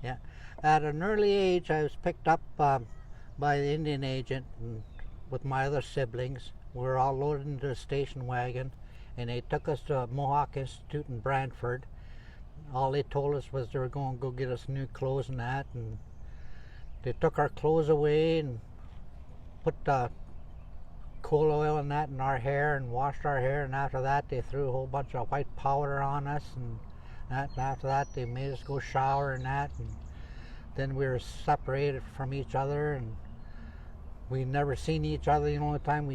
Yeah. At an early age, I was picked up by the Indian agent and with my other siblings. We were all loaded into a station wagon, and they took us to Mohawk Institute in Brantford. All they told us was they were going to go get us new clothes and that, and they took our clothes away and put coal oil and that in our hair and washed our hair, and after that they threw a whole bunch of white powder on us, and after that they made us go shower and that, and then we were separated from each other, and we never seen each other. The only time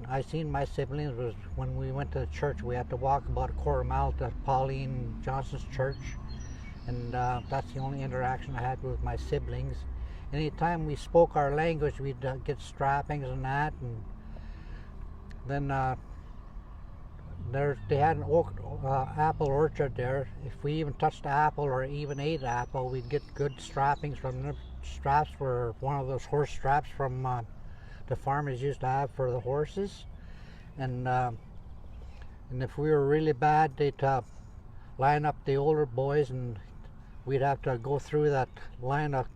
I seen my siblings was when we went to the church. We had to walk about a quarter mile to Pauline Johnson's church, and that's the only interaction I had with my siblings. Anytime we spoke our language, we'd get strappings and that, and then they had an apple orchard there. If we even touched the apple or even ate an apple, we'd get good strappings from them. Straps were one of those horse straps from the farmers used to have for the horses, and if we were really bad, they'd line up the older boys, and we'd have to go through that line of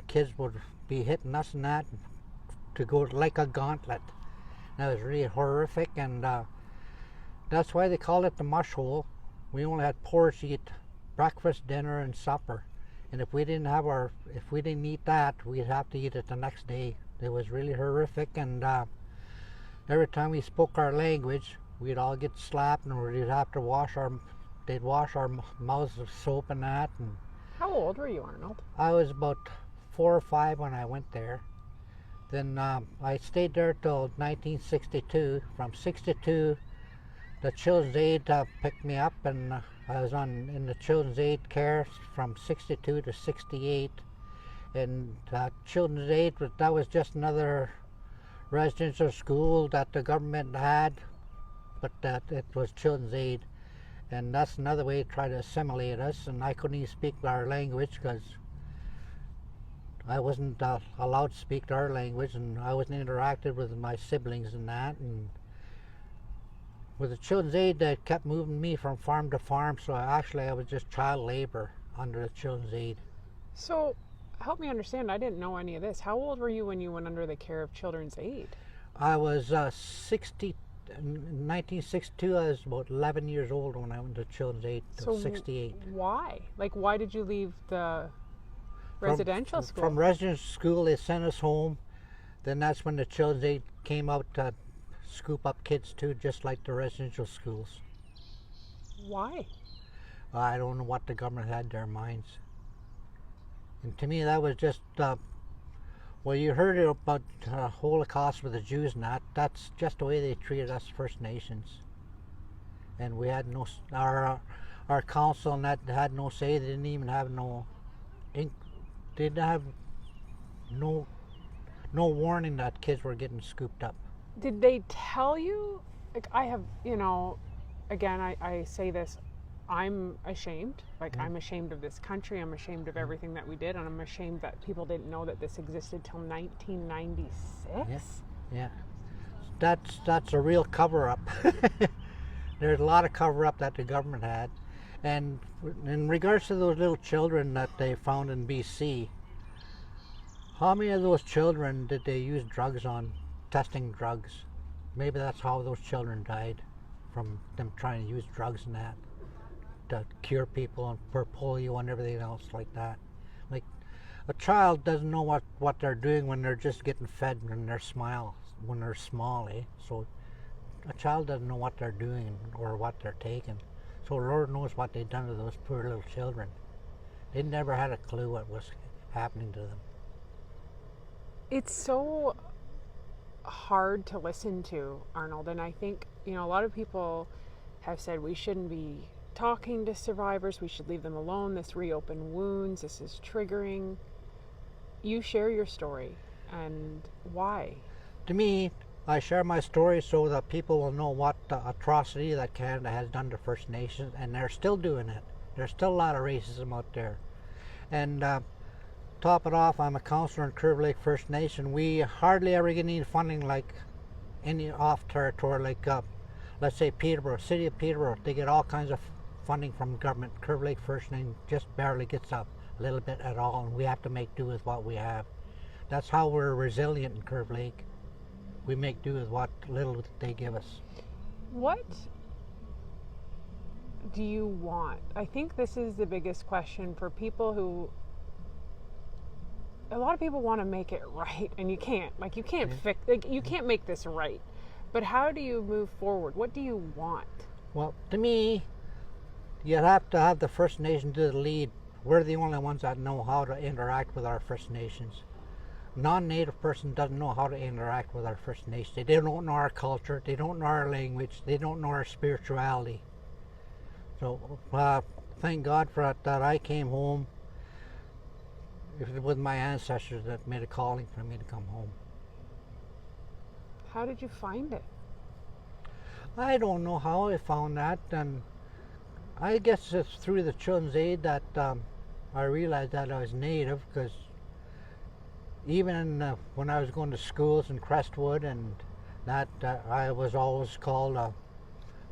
kids would be hitting us and that to go like a gauntlet. That was really horrific, and that's why they called it the mush hole. We only had porridge to eat breakfast, dinner, and supper. And if we didn't eat that, we'd have to eat it the next day. It was really horrific, and every time we spoke our language, we'd all get slapped, and we'd have to they'd wash our mouths with soap and that. And how old were you, Arnold? I was about 4 or 5 when I went there. Then I stayed there till 1962. From 62, the Children's Aid picked me up, and I was in the Children's Aid care from 62 to 68. And Children's Aid, that was just another residential school that the government had, but it was Children's Aid. And that's another way to try to assimilate us, and I couldn't even speak our language because I wasn't allowed to speak our language, and I wasn't interacted with my siblings and that. And with the Children's Aid, they kept moving me from farm to farm, so I was just child labor under the Children's Aid. So, help me understand, I didn't know any of this. How old were you when you went under the care of Children's Aid? I was 60. In 1962, I was about 11 years old when I went to Children's Aid. So 68. Why? Like, why did you leave the residential school? From residential school, they sent us home. Then that's when the Children's Aid came out to scoop up kids too, just like the residential schools. Why? I don't know what the government had in their minds. And to me, that was just well, you heard about the Holocaust with the Jews and that. That's just the way they treated us First Nations. And we had our council and that had no say. They didn't even have they didn't have no warning that kids were getting scooped up. Did they tell you? Like, I have, again, I say this, I'm ashamed. Like, I'm ashamed of this country. I'm ashamed of everything that we did, and I'm ashamed that people didn't know that this existed till 1996. Yeah. That's a real cover-up. There's a lot of cover-up that the government had. And in regards to those little children that they found in BC, how many of those children did they use drugs on, testing drugs? Maybe that's how those children died, from them trying to use drugs and that to cure people for polio and everything else like that. Like, a child doesn't know what they're doing when they're just getting fed when they're small, eh? So a child doesn't know what they're doing or what they're taking. So Lord knows what they've done to those poor little children. They never had a clue what was happening to them. It's so hard to listen to, Arnold, and I think, a lot of people have said we shouldn't be talking to survivors, we should leave them alone, this reopened wounds, this is triggering. You share your story, and why? To me, I share my story so that people will know what atrocity that Canada has done to First Nations, and they're still doing it. There's still a lot of racism out there. And top it off, I'm a counselor in Curve Lake First Nation. We hardly ever get any funding like any off territory, like let's say Peterborough, city of Peterborough. They get all kinds of funding from government. Curve Lake First Nation just barely gets a little bit at all, and we have to make do with what we have. That's how we're resilient in Curve Lake. We make do with what little they give us. What do you want? I think this is the biggest question for people who, a lot of people want to make it right, and you can't. Like, you can't fix, like, you can't make this right. But how do you move forward? What do you want? Well, to me, you have to have the First Nation to the lead. We're the only ones that know how to interact with our First Nations. Non-Native person doesn't know how to interact with our First Nations. They don't know our culture. They don't know our language. They don't know our spirituality. So thank God for that I came home with my ancestors that made a calling for me to come home. How did you find it? I don't know how I found that, and I guess it's through the Children's Aid that I realized that I was Native, because even when I was going to schools in Crestwood and that, I was always called a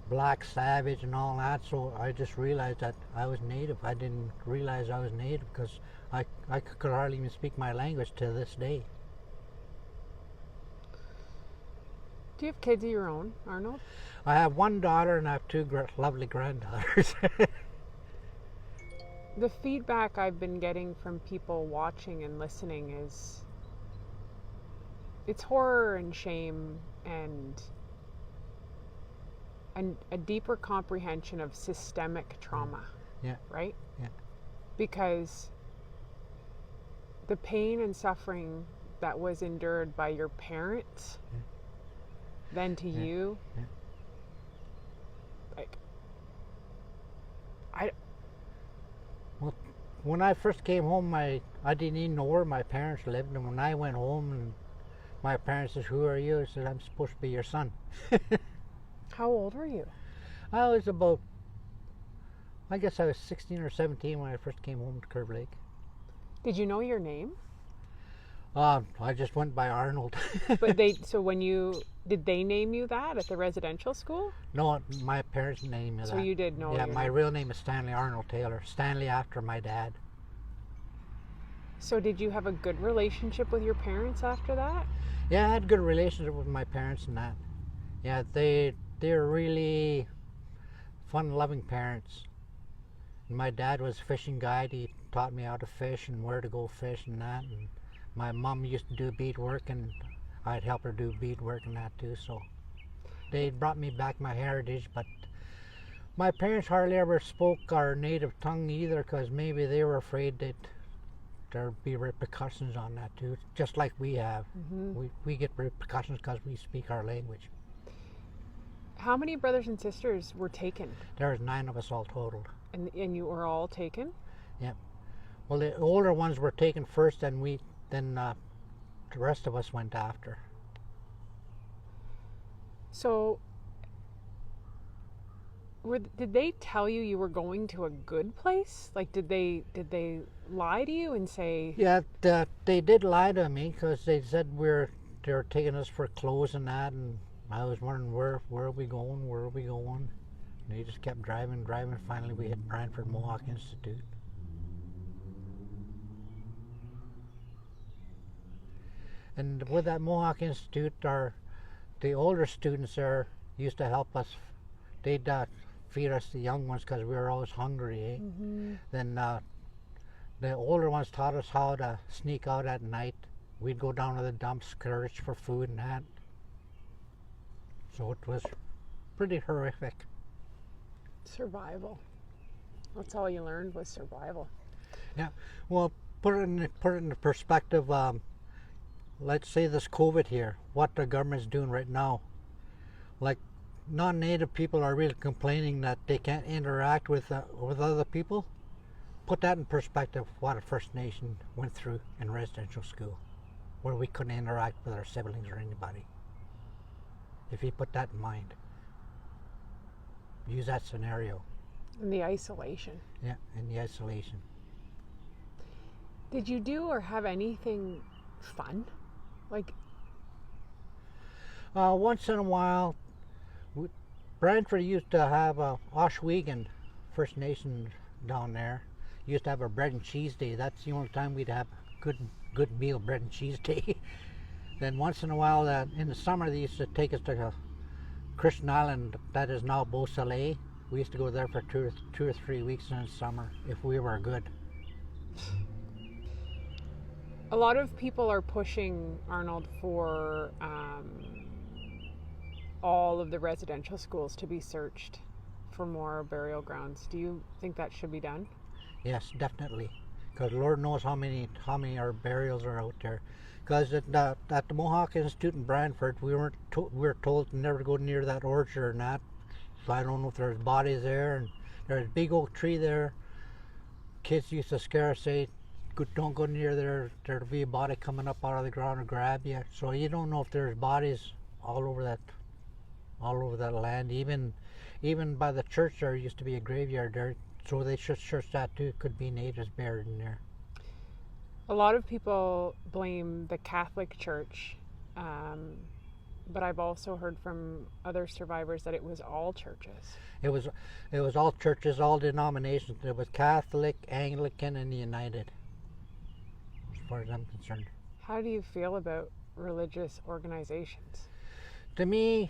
black savage and all that, so I just realized that I was Native. I didn't realize I was Native because I could hardly even speak my language to this day. Do you have kids of your own, Arnold? I have one daughter and I have two lovely granddaughters. The feedback I've been getting from people watching and listening is, it's horror and shame and a deeper comprehension of systemic trauma. Yeah. Right? Yeah. Because the pain and suffering that was endured by your parents, then to you, like, well, when I first came home, I didn't even know where my parents lived, and when I went home and my parents said, "Who are you?" I said, "I'm supposed to be your son." How old were you? I was about, I guess I was 16 or 17 when I first came home to Curve Lake. Did you know your name? I just went by Arnold. But did they name you that at the residential school? No, my parents named me that. So you did know. Yeah, my real name is Stanley Arnold Taylor. Stanley after my dad. So did you have a good relationship with your parents after that? Yeah, I had a good relationship with my parents and that. Yeah, they're really fun-loving parents. My dad was a fishing guide. He taught me how to fish and where to go fish and that. And my mom used to do beadwork, and I'd help her do beadwork and that too. So they brought me back my heritage, but my parents hardly ever spoke our native tongue either, because maybe they were afraid that there'd be repercussions on that too, just like we have. We get repercussions because we speak our language. How many brothers and sisters were taken? There's 9 of us all totaled. And you were all taken? Yeah. Well, the older ones were taken first, and then the rest of us went after. So, did they tell you were going to a good place? Like, did they lie to you and say? Yeah, they did lie to me, because they said they were taking us for clothes and that, and I was wondering where are we going? And they just kept driving. Finally, we hit Brantford Mohawk Institute. And with that Mohawk Institute, the older students there used to help us. They'd feed us, the young ones, because we were always hungry. Then the older ones taught us how to sneak out at night. We'd go down to the dumps, search for food and that. So it was pretty horrific. Survival. That's all you learned was survival. Yeah. Well, put it in perspective. Let's say this COVID here, what the government's doing right now. Like, non-native people are really complaining that they can't interact with other people. Put that in perspective, what a First Nation went through in residential school, where we couldn't interact with our siblings or anybody. If you put that in mind, use that scenario. And the isolation. Yeah, and the isolation. Did you do or have anything fun? Like, once in a while, Brantford used to have a Oshwegan First Nations down there used to have a bread and cheese day. That's the only time we'd have good meal, bread and cheese day. Then once in a while, in the summer, they used to take us to Christian Island, that is now Beau Soleil. We used to go there for two or 3 weeks in the summer if we were good. A lot of people are pushing, Arnold, for all of the residential schools to be searched for more burial grounds. Do you think that should be done? Yes, definitely. Because Lord knows how many our burials are out there. Because at the Mohawk Institute in Brantford, we were told to never go near that orchard and that. So I don't know if there's bodies there. And there's a big oak tree there. Kids used to scare us, say, don't go near there. There'll be a body coming up out of the ground and grab you. So you don't know if there's bodies all over that land. Even by the church there used to be a graveyard there. So they should search that too. Could be natives buried in there. A lot of people blame the Catholic Church, but I've also heard from other survivors that it was all churches. It was all churches, all denominations. It was Catholic, Anglican, and United, as far as I'm concerned. How do you feel about religious organizations? To me,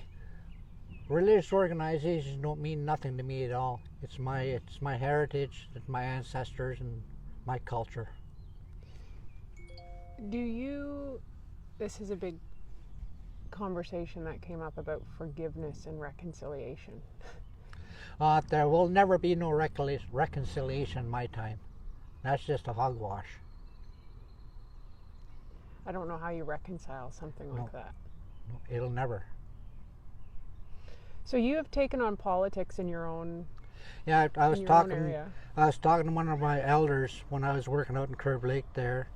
religious organizations don't mean nothing to me at all. It's my heritage, it's my ancestors, and my culture. This is a big conversation that came up about forgiveness and reconciliation. There will never be no reconciliation in my time. That's just a hogwash. I don't know how you reconcile something like that. No, it'll never. So you have taken on politics in your own Yeah, I was own area. talking to one of my elders when I was working out in Curve Lake there,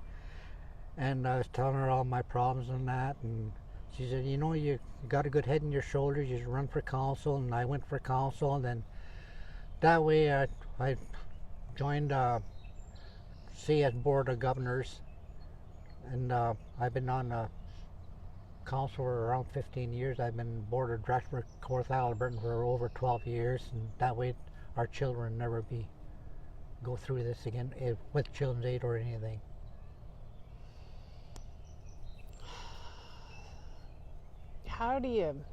and I was telling her all my problems and that, and she said, you got a good head in your shoulders, you should run for council. And I went for council, and then that way I joined CS Board of Governors, and I've been on the council for around 15 years. I've been board of director for Kawartha Alberta for over 12 years, and that way our children never go through this again with Children's Aid or anything. How do you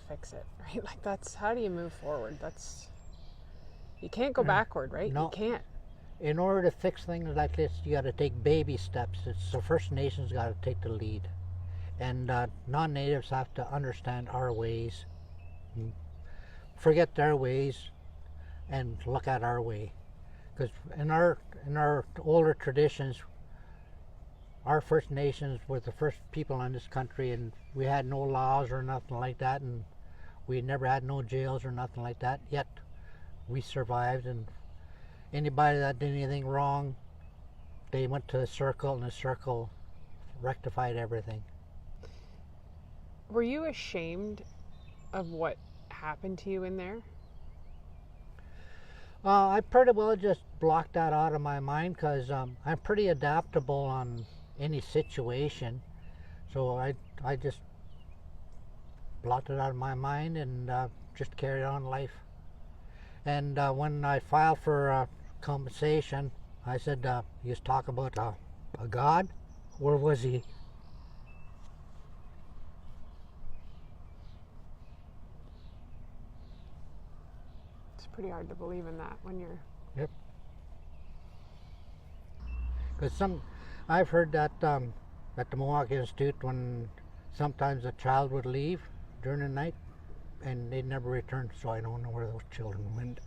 fix it, right? Like how do you move forward? You can't go backward, right? No. You can't. In order to fix things like this, you got to take baby steps. It's the First Nations got to take the lead, and non-natives have to understand our ways, forget their ways, and look at our way. Because in our older traditions, our First Nations were the first people in this country, and we had no laws or nothing like that, and we never had no jails or nothing like that. Yet we survived, and anybody that did anything wrong, they went to the circle, and the circle rectified everything. Were you ashamed of what happened to you in there? I pretty well just blocked that out of my mind, because I'm pretty adaptable on any situation. So I just blocked it out of my mind and just carried on life. And when I filed for compensation, I said, you was talking about a God? Where was he? It's pretty hard to believe in that when you're... Yep. Because I've heard that at the Mohawk Institute, when sometimes a child would leave during the night and they'd never return, so I don't know where those children went.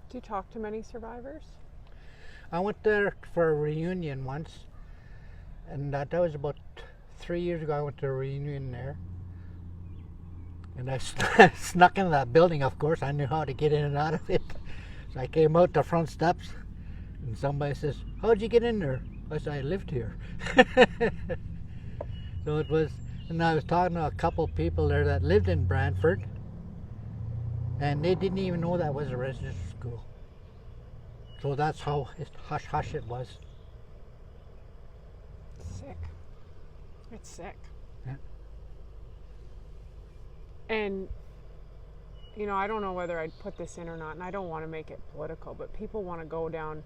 Do you talk to many survivors? I went there for a reunion once, and that was about 3 years ago. I went to a reunion there, and I snuck into that building. Of course, I knew how to get in and out of it. So I came out the front steps, and somebody says, "How'd you get in there?" I said, "I lived here." So it was, and I was talking to a couple of people there that lived in Brantford, and they didn't even know that was a residential school. So that's how hush-hush it was. Sick. It's sick. Yeah. And, you know, I don't know whether I'd put this in or not, and I don't want to make it political, but people want to go down,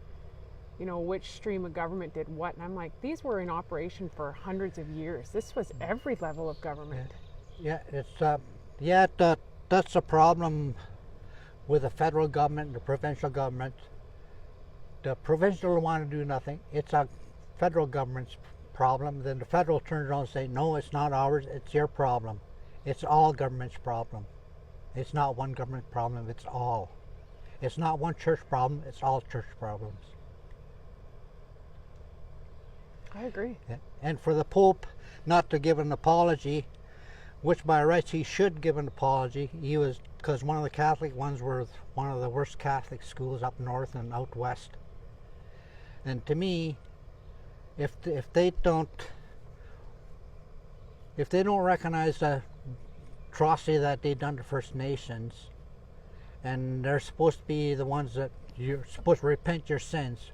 you know, which stream of government did what. And I'm like, these were in operation for hundreds of years. This was every level of government. Yeah, that's a problem with the federal government and the provincial government. The provincial don't want to do nothing. It's a federal government's problem. Then the federal turns around and say, no, it's not ours, it's your problem. It's all government's problem. It's not one government problem, it's all. It's not one church problem, it's all church problems. I agree. Yeah. And for the Pope not to give an apology, which by rights he should give an apology, because one of the Catholic ones were one of the worst Catholic schools up north and out west. And to me, if they don't recognize the atrocity that they done to First Nations, and they're supposed to be the ones that you're supposed to repent your sins,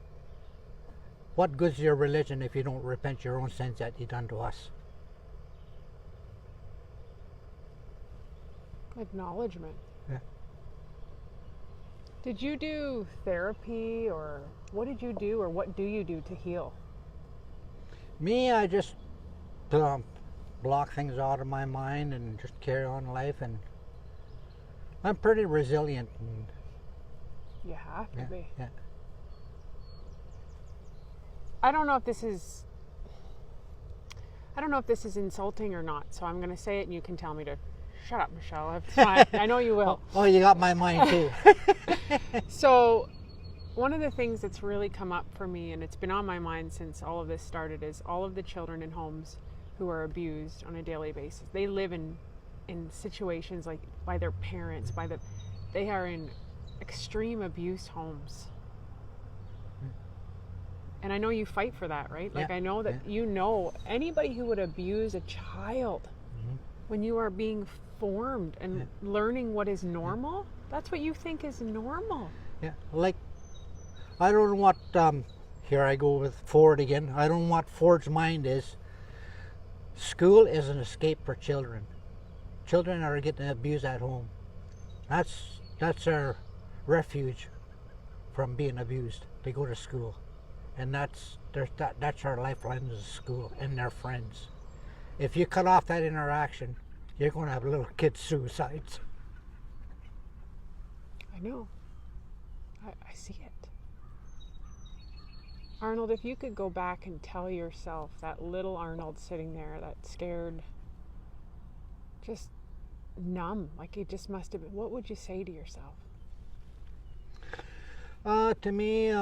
what good's your religion if you don't repent your own sins that you done to us? Acknowledgement. Yeah. Did you do therapy, or what did you do, or what do you do to heal? Me, I just block things out of my mind and just carry on life, and I'm pretty resilient. And, You have to be. Yeah. I don't know if this is insulting or not, so I'm going to say it and you can tell me to shut up, Michelle. It's fine. I know you will. Oh, you got my mind too. So one of the things that's really come up for me, and it's been on my mind since all of this started, is all of the children in homes who are abused on a daily basis. They live in situations like by their parents, they are in extreme abuse homes. And I know you fight for that, right? Like, I know that you know anybody who would abuse a child when you are being formed and learning what is normal, that's what you think is normal. Yeah, like, I don't know what, here I go with Ford again. I don't know what Ford's mind is. School is an escape for children. Children are getting abused at home. That's their refuge from being abused. They go to school. And that's our lifeline is school and their friends. If you cut off that interaction, you're going to have little kids' suicides. I know. I see it. Arnold, if you could go back and tell yourself, that little Arnold sitting there, that scared, just numb, like it just must have been, what would you say to yourself? To me,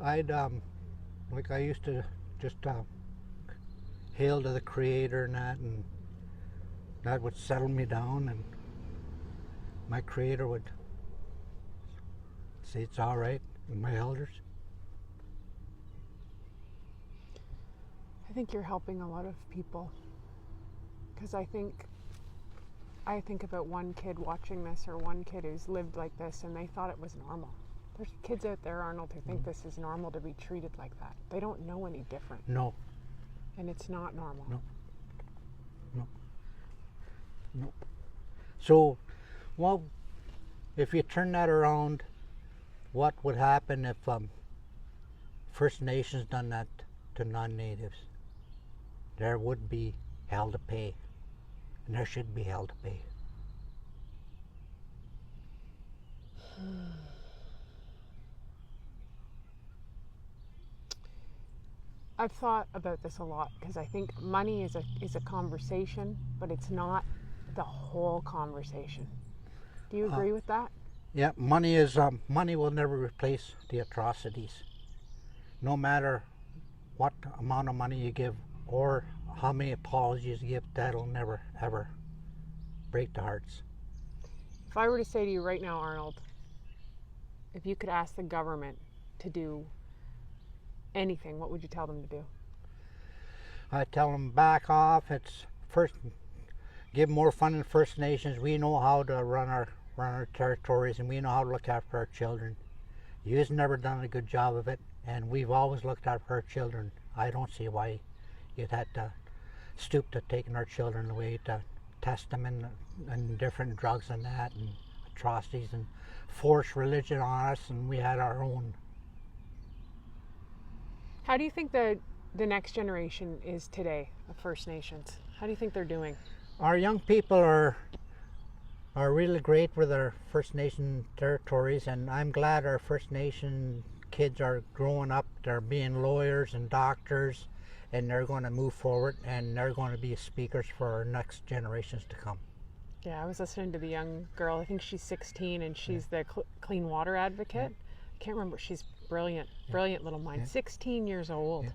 I'd like I used to just hail to the Creator and that would settle me down, and my Creator would say it's all right, and my elders. I think you're helping a lot of people, because I think about one kid watching this, or one kid who's lived like this and they thought it was normal. There's kids out there, Arnold, who think this is normal to be treated like that. They don't know any different. No. And it's not normal. No. So, well, if you turn that around, what would happen if First Nations done that to non-natives? There would be hell to pay. And there should be hell to pay. I've thought about this a lot, because I think money is a conversation, but it's not the whole conversation. Do you agree with that? Yeah, money will never replace the atrocities. No matter what amount of money you give or how many apologies you give, that'll never ever break the hearts. If I were to say to you right now, Arnold, if you could ask the government to do anything, what would you tell them to do? I tell them back off. It's first, give more funding to First Nations. We know how to run our territories, and we know how to look after our children. You've never done a good job of it, and we've always looked after our children. I don't see why you'd have to stooped to taking our children away to test them in different drugs and that, and atrocities, and forced religion on us, and we had our own. How do you think the next generation is today of First Nations? How do you think they're doing? Our young people are really great with our First Nation territories, and I'm glad our First Nation kids are growing up. They're being lawyers and doctors, and they're going to move forward, and they're going to be speakers for our next generations to come. Yeah, I was listening to the young girl. I think she's 16, and she's the clean water advocate. I can't remember. She's brilliant little mind. 16 years old.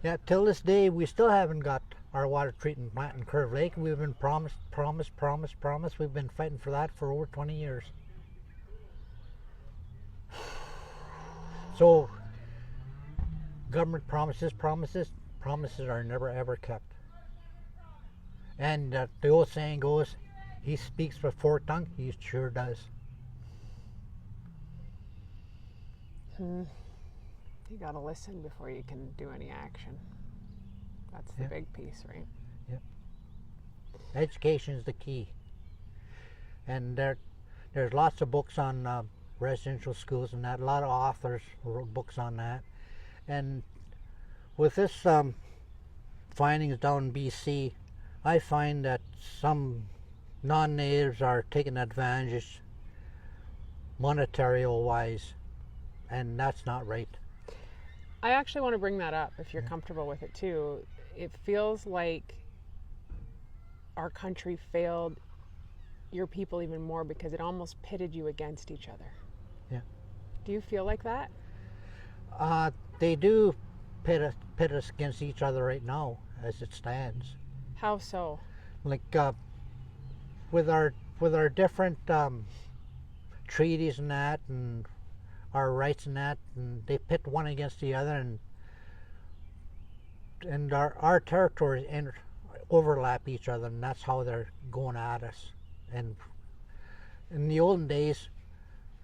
Yeah, till this day, we still haven't got our water treatment plant in Curve Lake. We've been promised. We've been fighting for that for over 20 years. So, government promises are never ever kept. And the old saying goes, he speaks with forked tongue, he sure does. You gotta listen before you can do any action. That's the big piece, right? Yep. Education is the key. And there's lots of books on residential schools and that. A lot of authors wrote books on that. And with this findings down in BC, I find that some non-natives are taking advantage monetary-wise, and that's not right. I actually want to bring that up if you're comfortable with it too. It feels like our country failed your people even more because it almost pitted you against each other. Yeah. Do you feel like that? They do pit us against each other right now, as it stands. How so? Like with our different treaties and that, and our rights and that, and they pit one against the other, and our territories overlap each other, and that's how they're going at us. And in the olden days,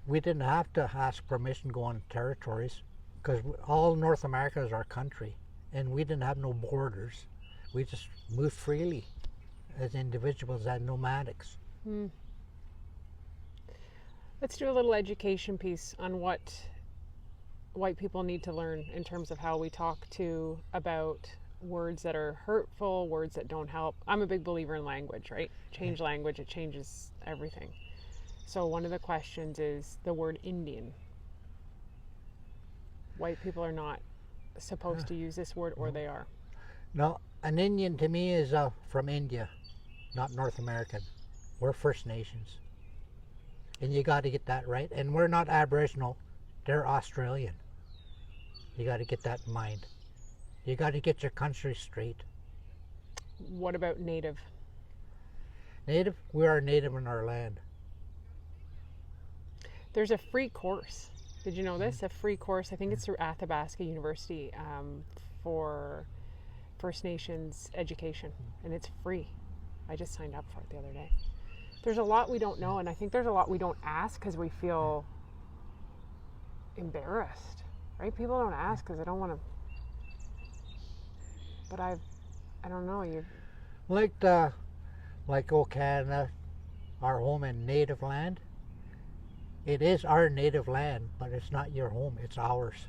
we didn't have to ask permission to go on territories, because all North America is our country, and we didn't have no borders. We just moved freely as individuals, as nomadics. Let's do a little education piece on what white people need to learn in terms of how we talk about words that are hurtful, words that don't help. I'm a big believer in language, right? Change language, it changes everything. So one of the questions is the word Indian. White people are not supposed to use this word, or they are. No, an Indian to me is from India, not North American. We're First Nations. And you got to get that right. And we're not Aboriginal, they're Australian. You got to get that in mind. You got to get your country straight. What about Native? Native? We are native in our land. There's a free course. Did you know this? A free course, I think it's through Athabasaca University, for First Nations education, and it's free. I just signed up for it the other day. There's a lot we don't know, and I think there's a lot we don't ask because we feel embarrassed, right? People don't ask because they don't want to. But I don't know. Like old Canada, our home and native land. It is our native land, but it's not your home, it's ours.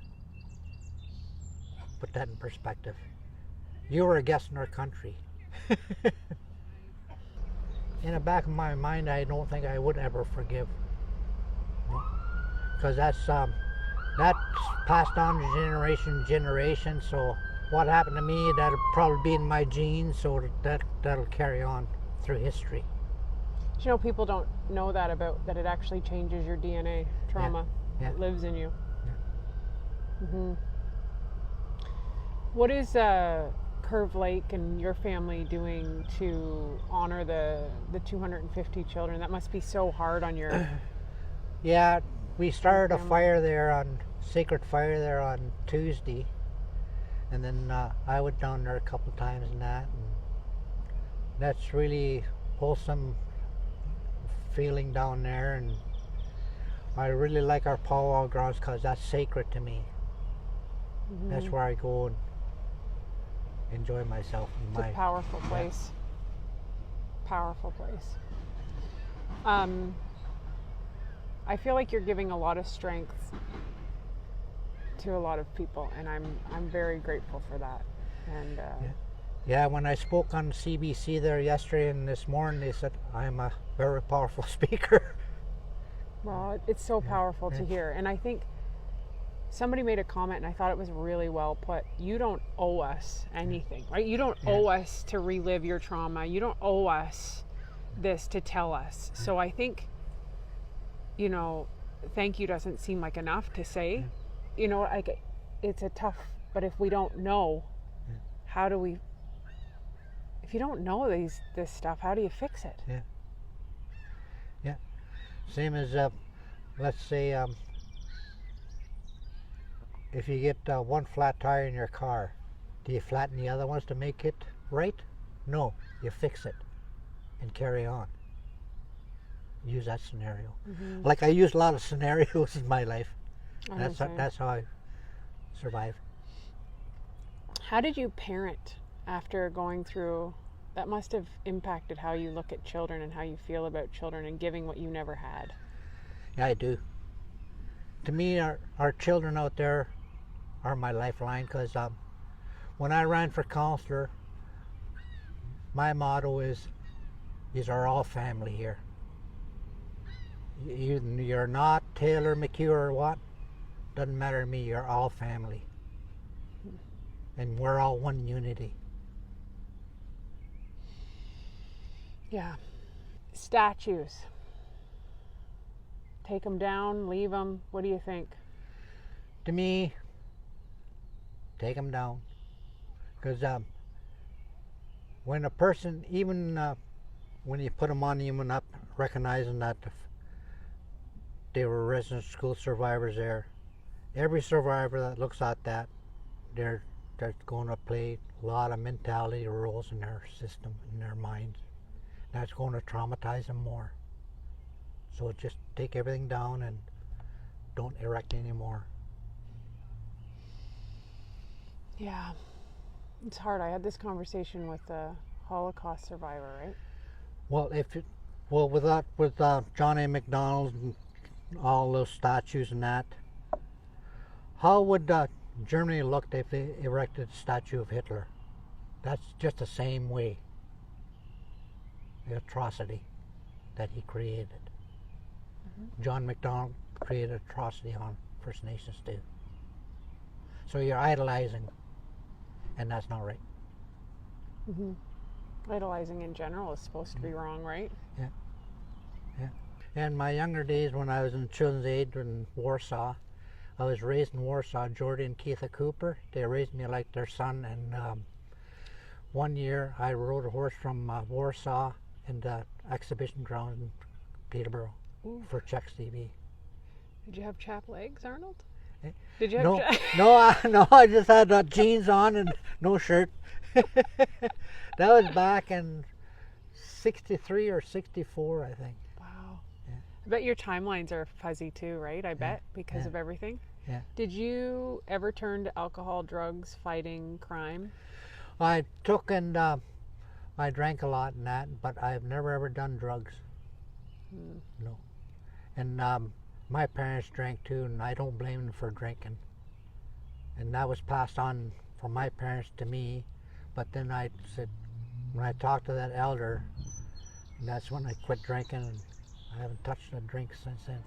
Put that in perspective. You were a guest in our country. In the back of my mind, I don't think I would ever forgive. Because that's passed on to generation, so what happened to me, that'll probably be in my genes, so that'll carry on through history. You know, people don't know that it actually changes your DNA, trauma. Yeah. It lives in you. Yeah. What is Curve Lake and your family doing to honor the 250 children? That must be so hard on your... Yeah, we started a fire there sacred fire there on Tuesday, and then I went down there a couple of times and that's really wholesome feeling down there, and I really like our powwow grounds because that's sacred to me. That's where I go and enjoy myself in It's a powerful place. Powerful place. I feel like you're giving a lot of strength to a lot of people, and I'm very grateful for that. And yeah, when I spoke on CBC there yesterday and this morning, they said I'm a very powerful speaker. well, it's so powerful to hear. And I think somebody made a comment, and I thought it was really well put. You don't owe us anything, right? You don't owe us to relive your trauma. You don't owe us this to tell us. So I think, you know, thank you doesn't seem like enough to say. You know, like it's a tough, but if we don't know, how do we, if you don't know this stuff, how do you fix it? Yeah. Same as, let's say, if you get one flat tire in your car, do you flatten the other ones to make it right? No, you fix it and carry on. Use that scenario. Like I use a lot of scenarios in my life. That's how I survive. How did you parent after going through, that must have impacted how you look at children and how you feel about children and giving what you never had. Yeah, I do. To me, our children out there are my lifeline, because when I ran for counselor, my motto is, these are all family here. You're not Taylor, McHugh, or what, doesn't matter to me, you're all family. And we're all one unity. Yeah. Statues. Take them down, leave them. What do you think? To me, take them down. Because when a person, even when you put a monument up, recognizing that they were resident school survivors there, every survivor that looks at that, they're going to play a lot of mentality roles in their system, in their minds. That's going to traumatize them more. So just take everything down and don't erect anymore. Yeah, it's hard. I had this conversation with a Holocaust survivor, right? Well, with John A. MacDonald and all those statues and that, how would Germany look if they erected a statue of Hitler? That's just the same way. The atrocity that he created. John MacDonald created atrocity on First Nations too. So you're idolizing, and that's not right. Idolizing in general is supposed to be wrong, right? Yeah. In my younger days, when I was in children's aid in Warsaw, I was raised in Warsaw. Jordy and Keitha Cooper, they raised me like their son, and one year I rode a horse from Warsaw in the exhibition ground in Peterborough for Czechs TV. Did you have chap legs, Arnold? Did you have no, I just had jeans on and no shirt. That was back in 63 or 64, I think. Wow. Yeah. I bet your timelines are fuzzy too, right? I bet, because of everything. Yeah. Did you ever turn to alcohol, drugs, fighting crime? I took and I drank a lot and that, but I've never ever done drugs. No. And my parents drank too, and I don't blame them for drinking. And that was passed on from my parents to me. But then I said, when I talked to that elder, that's when I quit drinking, and I haven't touched a drink since then.